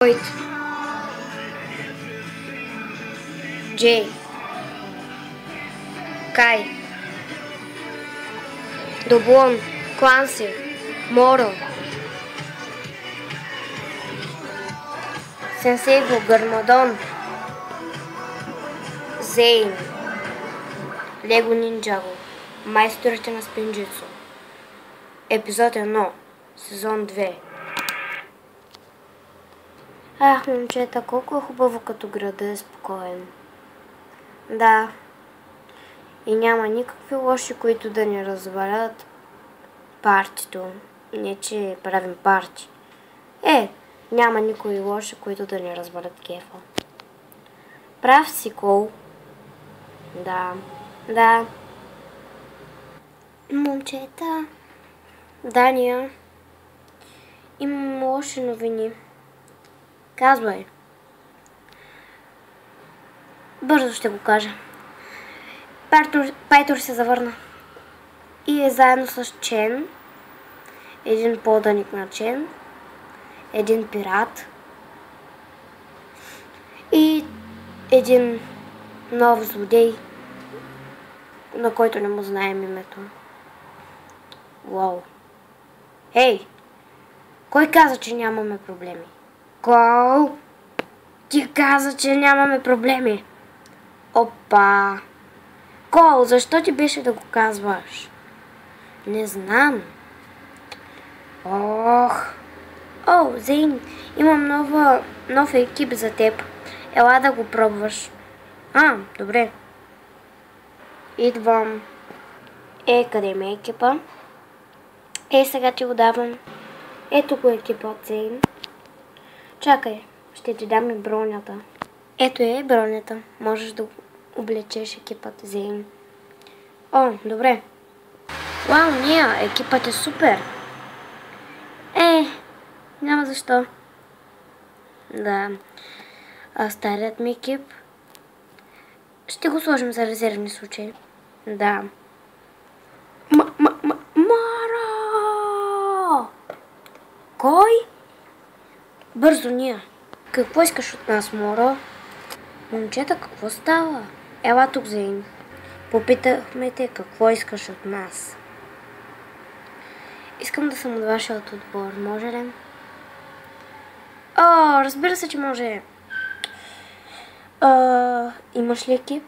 Lloyd, Jay, Kai, Doblon, Clancy, Moro, Senseigo, Garmadon, Zane, Lego Ninjago, Майсторите на Спинджицу. Епизод 1, сезон 2. Ах, момчета, колко е хубаво като града е спокоен. Да. И няма никакви лоши, които да ни развалят партито. Не, че правим парти. Няма никои лоши, които да ни развалят кефа. Прав си, Кол. Да. Момчета, Дания, имам лоши новини. Казвай. Бързо ще го кажа. Пайтор се завърна. И е заедно с Чен, един поданик на Чен, един пират и един нов злодей, на който не му знаем името. Уау. Ей! Кой каза, че нямаме проблеми? Кол! Ти каза, че нямаме проблеми. Опа! Кол, защо ти беше да го казваш? Не знам. Зейн, имам нов екип за теб. Ела да го пробваш. Добре. Идвам. Къде ми е екипа? Сега ти го давам. Ето го екипът, Зейн. Чакай, ще ти дам и бронята. Ето е бронята. Можеш да облечеш екипът, Зейн. Добре. Вау, екипът е супер. Няма защо. Да. А старият ми екип ще го сложим за резервни случаи. Да. Маро! Кой? Бързо, Ния. Какво искаш от нас, Моро? Момчета, какво става? Ела тук, Зейн. Попитахме те какво искаш от нас. Искам да съм от вашия отбор. Може ли? Разбира се, че може. Имаш ли екип?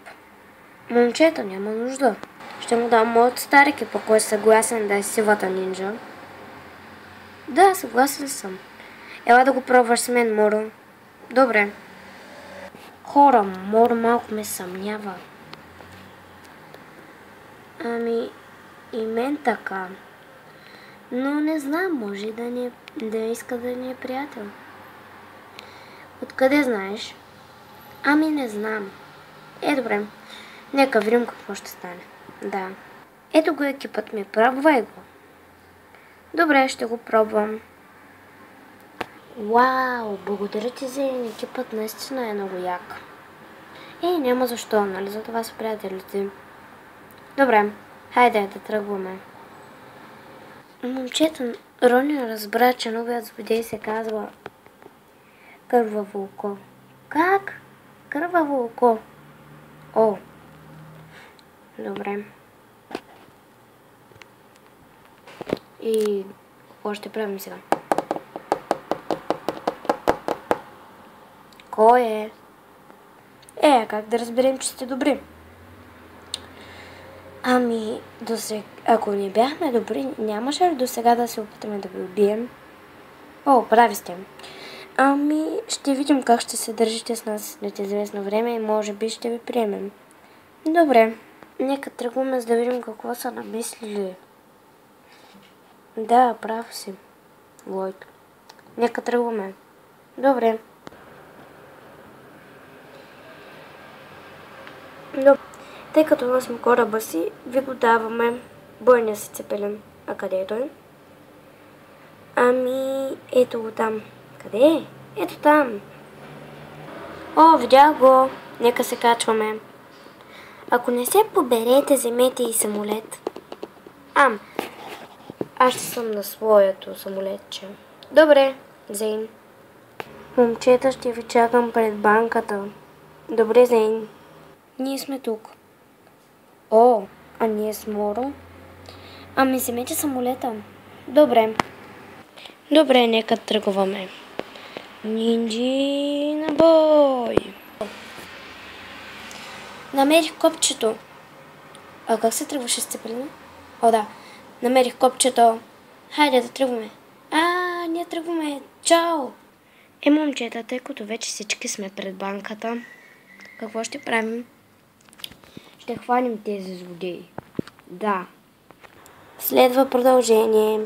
Момчета, няма нужда. Ще му дам моят стар екип, ако е съгласен да е сивата нинджа. Да, съгласен съм. Ела да го пробваш с мен, Моро. Добре. Хора, Моро малко ме съмнява. И мен така. Но не знам, може да иска да ни е приятел. Откъде знаеш? Не знам. Добре. Нека видим какво ще стане. Да. Ето го екипът ми. Пробвай го. Добре, ще го пробвам. Вау, благодаря ти за екипът. Наистина е много як. Няма защо, нали? За това са приятелите. Добре, хайде да тръгваме. Момчета, Рони разбра, че новият злодей се казва Кърваво око. Как? Кърваво око. Добре. И какво ще правим сега? Кой е? Как да разберем, че сте добри? Ако не бяхме добри, нямаше ли до сега да се опитаме да ви убием? Прави сте. Ще видим как ще се държите с нас след известно време и може би ще ви приемем. Добре, нека тръгваме, за да видим какво са намислили. Да, прав си, Лойд. Нека тръгваме. Добре. Тъй като носим кораба си, ви го даваме бойния си цепелин. А къде е той? Ето го там. Къде е? Ето там. Видях го. Нека се качваме. Ако не се поберете, вземете и самолет. Аз ще съм на своето самолетче. Добре, Зейн. Момчета, ще ви чакам пред банката. Добре ден. Ние сме тук. О, а ние с Моро? Ами вземете самолета. Добре. Добре, нека тръгваме. Нинджи на бой! Намерих копчето. А как се тръгваше с Цепелина? О, да. Намерих копчето. Хайде да тръгваме. Ние тръгваме. Чао! Момчета, тъй като вече всички сме пред банката, какво ще правим? Ще хванем тези злодеи. Да. Следва продължение.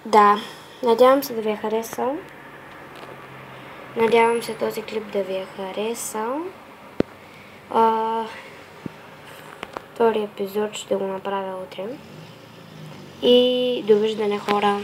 Да. Надявам се да ви е харесал. Надявам се този клип да ви е харесал. Втори епизод ще го направя утре. И довиждане, хора!